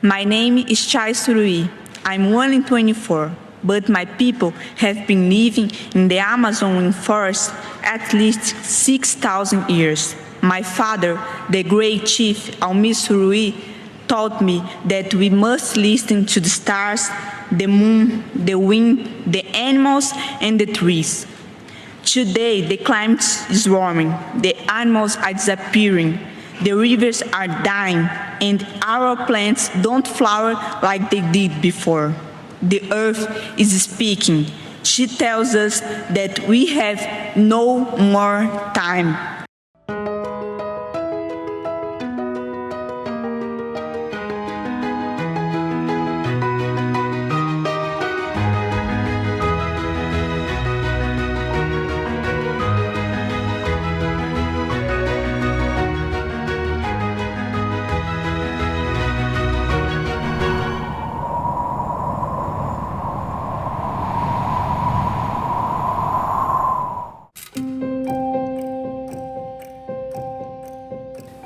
My name is Chai Surui. I'm 1 in 24, but my people have been living in the Amazon rainforest at least 6,000 years. My father, the great chief Almi Surui, taught me that we must listen to the stars, the moon, the wind, the animals, and the trees. Today, the climate is warming, the animals are disappearing, the rivers are dying, and our plants don't flower like they did before. The earth is speaking. She tells us that we have no more time.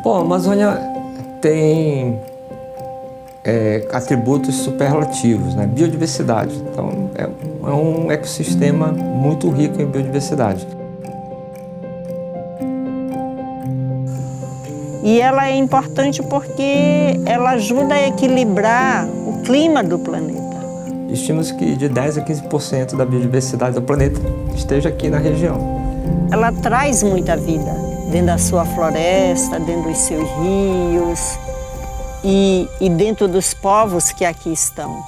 Bom, a Amazônia tem atributos superlativos, né? Biodiversidade. Então, é um ecossistema muito rico em biodiversidade. E ela é importante porque ela ajuda a equilibrar o clima do planeta. Estima-se que de 10% a 15% da biodiversidade do planeta esteja aqui na região. Ela traz muita vida dentro da sua floresta, dentro dos seus rios e dentro dos povos que aqui estão.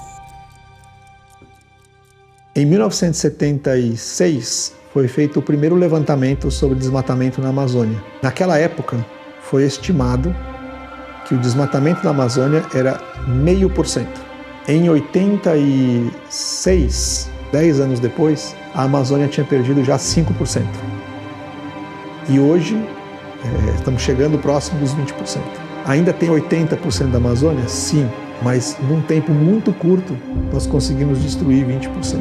Em 1976, foi feito o primeiro levantamento sobre desmatamento na Amazônia. Naquela época, foi estimado que o desmatamento da Amazônia era 0,5%. Em 86, 10 anos depois, a Amazônia tinha perdido já 5%. E hoje, estamos chegando próximo dos 20%. Ainda tem 80% da Amazônia? Sim, mas num tempo muito curto, nós conseguimos destruir 20%.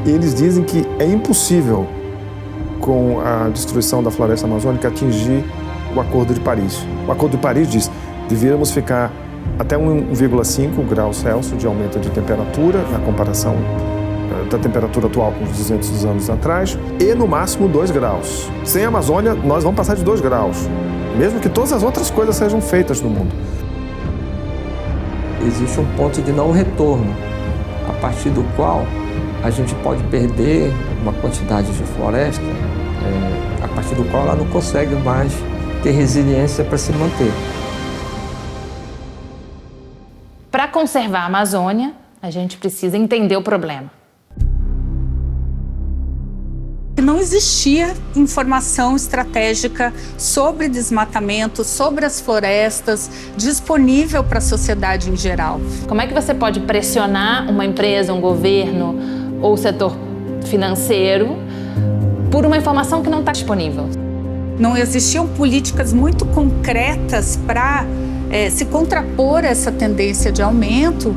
Eles dizem que é impossível, com a destruição da floresta amazônica, atingir o Acordo de Paris. O Acordo de Paris diz que deveríamos ficar até 1,5 graus Celsius de aumento de temperatura, na comparação da temperatura atual com os 200 anos atrás, e no máximo 2 graus. Sem a Amazônia, nós vamos passar de 2 graus, mesmo que todas as outras coisas sejam feitas no mundo. Existe um ponto de não retorno, a partir do qual a gente pode perder uma quantidade de floresta, a partir do qual ela não consegue mais ter resiliência para se manter. Para conservar a Amazônia, a gente precisa entender o problema. Não existia informação estratégica sobre desmatamento, sobre as florestas, disponível para a sociedade em geral. Como é que você pode pressionar uma empresa, um governo ou o setor financeiro por uma informação que não está disponível? Não existiam políticas muito concretas para se contrapor a essa tendência de aumento.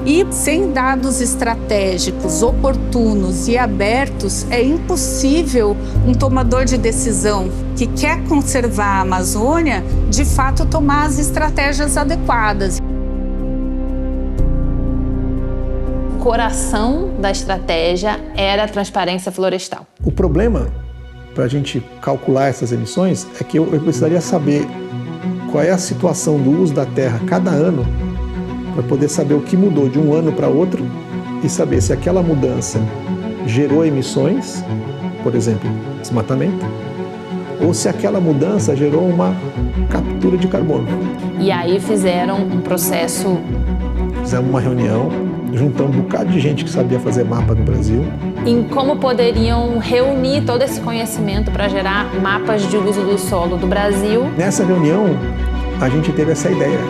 E sem dados estratégicos, oportunos e abertos, é impossível um tomador de decisão que quer conservar a Amazônia, de fato, tomar as estratégias adequadas. O coração da estratégia era a transparência florestal. O problema, para a gente calcular essas emissões, é que eu precisaria saber qual é a situação do uso da terra cada ano, para poder saber o que mudou de um ano para outro e saber se aquela mudança gerou emissões, por exemplo, desmatamento, ou se aquela mudança gerou uma captura de carbono. E aí fizeram um processo... Fizemos uma reunião, juntamos um bocado de gente que sabia fazer mapa no Brasil. Em como poderiam reunir todo esse conhecimento para gerar mapas de uso do solo do Brasil. Nessa reunião, a gente teve essa ideia.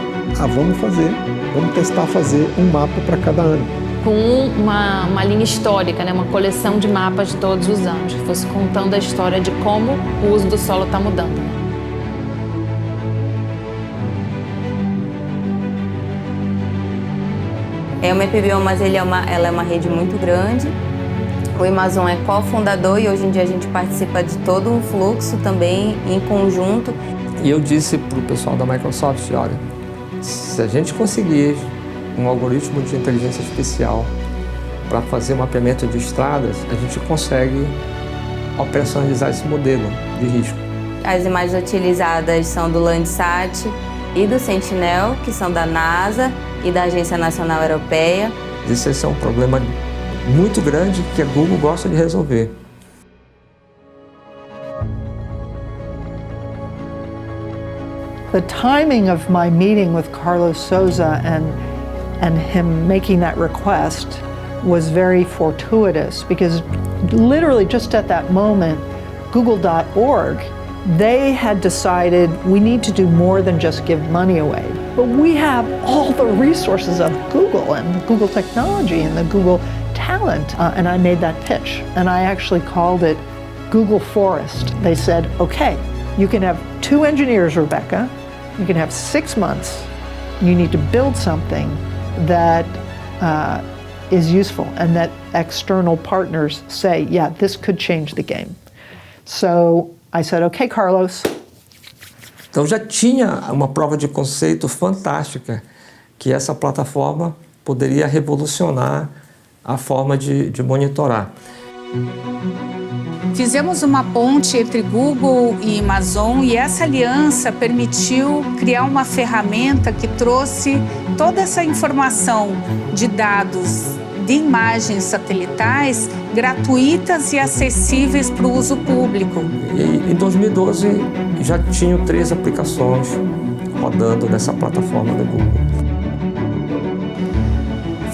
Vamos testar fazer um mapa para cada ano. Com uma linha histórica, né? Uma coleção de mapas de todos os anos, que fosse contando a história de como o uso do solo está mudando. O MapBiomas ela é uma rede muito grande. O Amazon é cofundador e hoje em dia a gente participa de todo um fluxo também em conjunto. E eu disse para o pessoal da Microsoft, olha, Se a gente conseguir um algoritmo de inteligência artificial para fazer mapeamento de estradas, a gente consegue operacionalizar esse modelo de risco. As imagens utilizadas são do Landsat e do Sentinel, que são da NASA e da Agência Nacional Europeia. Esse é um problema muito grande que a Google gosta de resolver. The timing of my meeting with Carlos Souza and him making that request was very fortuitous, because literally just at that moment, Google.org, they had decided we need to do more than just give money away. But we have all the resources of Google and Google technology and the Google talent. And I made that pitch. And I actually called it Google Forest. They said, okay, you can have 2 engineers, Rebecca. You can have 6 months. You need to build something that is useful and that external partners say, yeah, this could change the game. So I said, okay, Carlos. Então já tinha uma prova de conceito fantástica que essa plataforma poderia revolucionar a forma de monitorar. Fizemos uma ponte entre Google e Amazon e essa aliança permitiu criar uma ferramenta que trouxe toda essa informação de dados de imagens satelitais gratuitas e acessíveis para o uso público. E em 2012 já tinham 3 aplicações rodando nessa plataforma da Google.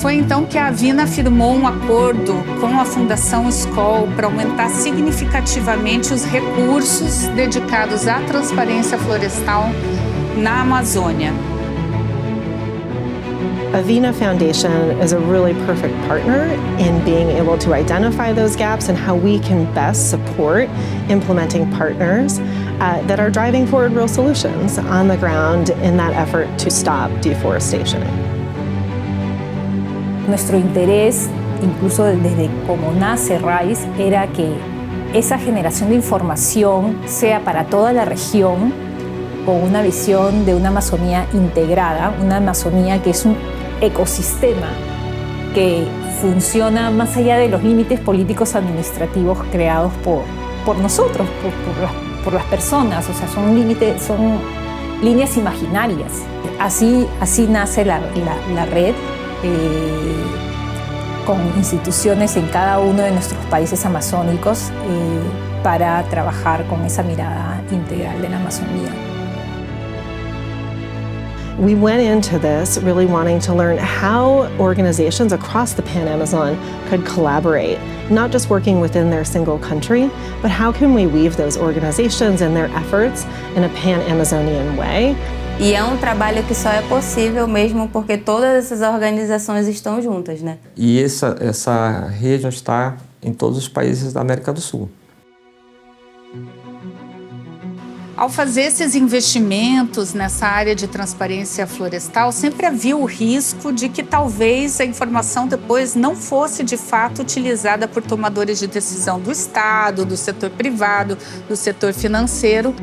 Foi então que a Avina firmou um acordo com a Fundação Skoll para aumentar significativamente os recursos dedicados à transparência florestal na Amazônia. Avina Foundation is a really perfect partner in being able to identify those gaps and how we can best support implementing partners that are driving forward real solutions on the ground in that effort to stop deforestation. Nuestro interés, incluso desde cómo nace RAIS, era que esa generación de información sea para toda la región, con una visión de una Amazonía integrada, una Amazonía que es un ecosistema que funciona más allá de los límites políticos administrativos creados por nosotros, por las personas. O sea, son líneas imaginarias. Así nace la red, con instituciones en cada uno de nuestros países amazónicos para trabajar con esa mirada integral de la Amazonía. We went into this really wanting to learn how organizations across the Pan-Amazon could collaborate, not just working within their single country, but how can we weave those organizations and their efforts in a Pan-Amazonian way. E é um trabalho que só é possível mesmo porque todas essas organizações estão juntas, né? E essa rede está em todos os países da América do Sul. Ao fazer esses investimentos nessa área de transparência florestal, sempre havia o risco de que talvez a informação depois não fosse de fato utilizada por tomadores de decisão do Estado, do setor privado, do setor financeiro.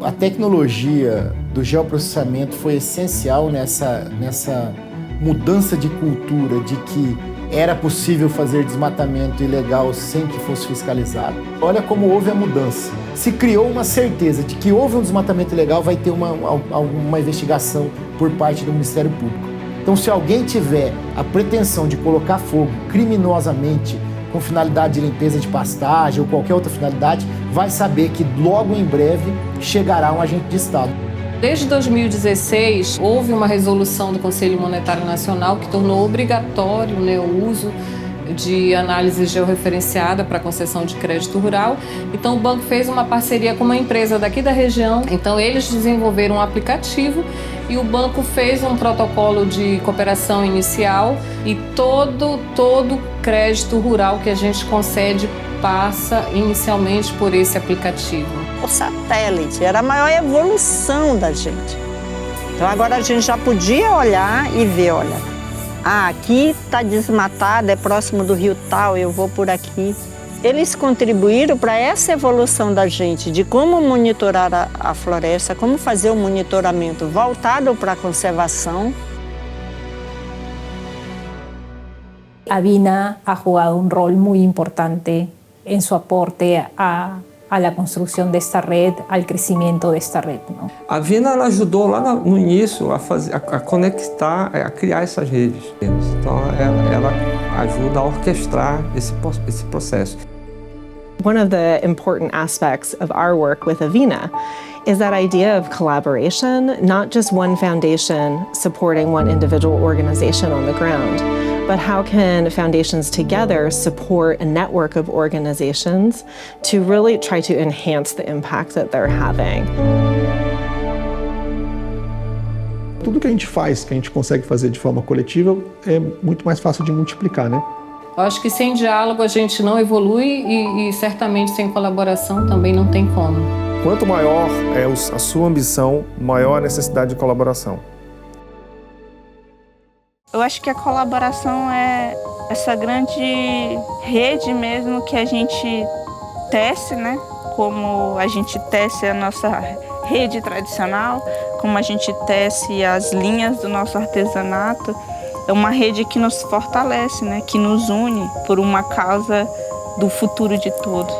A tecnologia do geoprocessamento foi essencial nessa mudança de cultura de que era possível fazer desmatamento ilegal sem que fosse fiscalizado. Olha como houve a mudança. Se criou uma certeza de que houve um desmatamento ilegal, vai ter uma investigação por parte do Ministério Público. Então, se alguém tiver a pretensão de colocar fogo criminosamente com finalidade de limpeza de pastagem ou qualquer outra finalidade, vai saber que logo em breve chegará um agente de Estado. Desde 2016, houve uma resolução do Conselho Monetário Nacional que tornou obrigatório, o uso de análise georreferenciada para concessão de crédito rural. Então o banco fez uma parceria com uma empresa daqui da região. Então eles desenvolveram um aplicativo e o banco fez um protocolo de cooperação inicial e todo crédito rural que a gente concede passa inicialmente por esse aplicativo. O satélite era a maior evolução da gente. Então agora a gente já podia olhar e ver, olha, aqui está desmatado, é próximo do rio tal, eu vou por aqui. Eles contribuíram para essa evolução da gente, de como monitorar a floresta, como fazer o monitoramento voltado para a conservação. Avina ha jugado un rol muy importante en su aporte a la construcción de esta red, al crecimiento de esta red, ¿no? A Avina ela ajudou lá no início a conectar, a criar essas redes. Então ela ajuda a orquestrar esse processo. One of the important aspects of our work with Avina is that idea of collaboration, not just one foundation supporting one individual organization on the ground, but how can foundations together support a network of organizations to really try to enhance the impact that they're having. Tudo que a gente faz, que a gente consegue fazer de forma coletiva, é muito mais fácil de multiplicar, né? Eu acho que sem diálogo a gente não evolui e certamente sem colaboração também não tem como. Quanto maior é a sua ambição, maior a necessidade de colaboração. Eu acho que a colaboração é essa grande rede mesmo que a gente tece, né? Como a gente tece a nossa rede tradicional, como a gente tece as linhas do nosso artesanato. É uma rede que nos fortalece, né? Que nos une por uma causa do futuro de todos.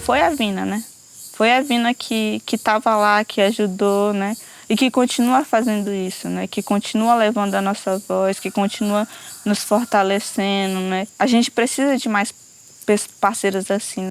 Foi a Avina, né? Foi a Avina que estava lá, que ajudou, né? E que continua fazendo isso, né? Que continua levando a nossa voz, que continua nos fortalecendo, né? A gente precisa de mais parceiros assim.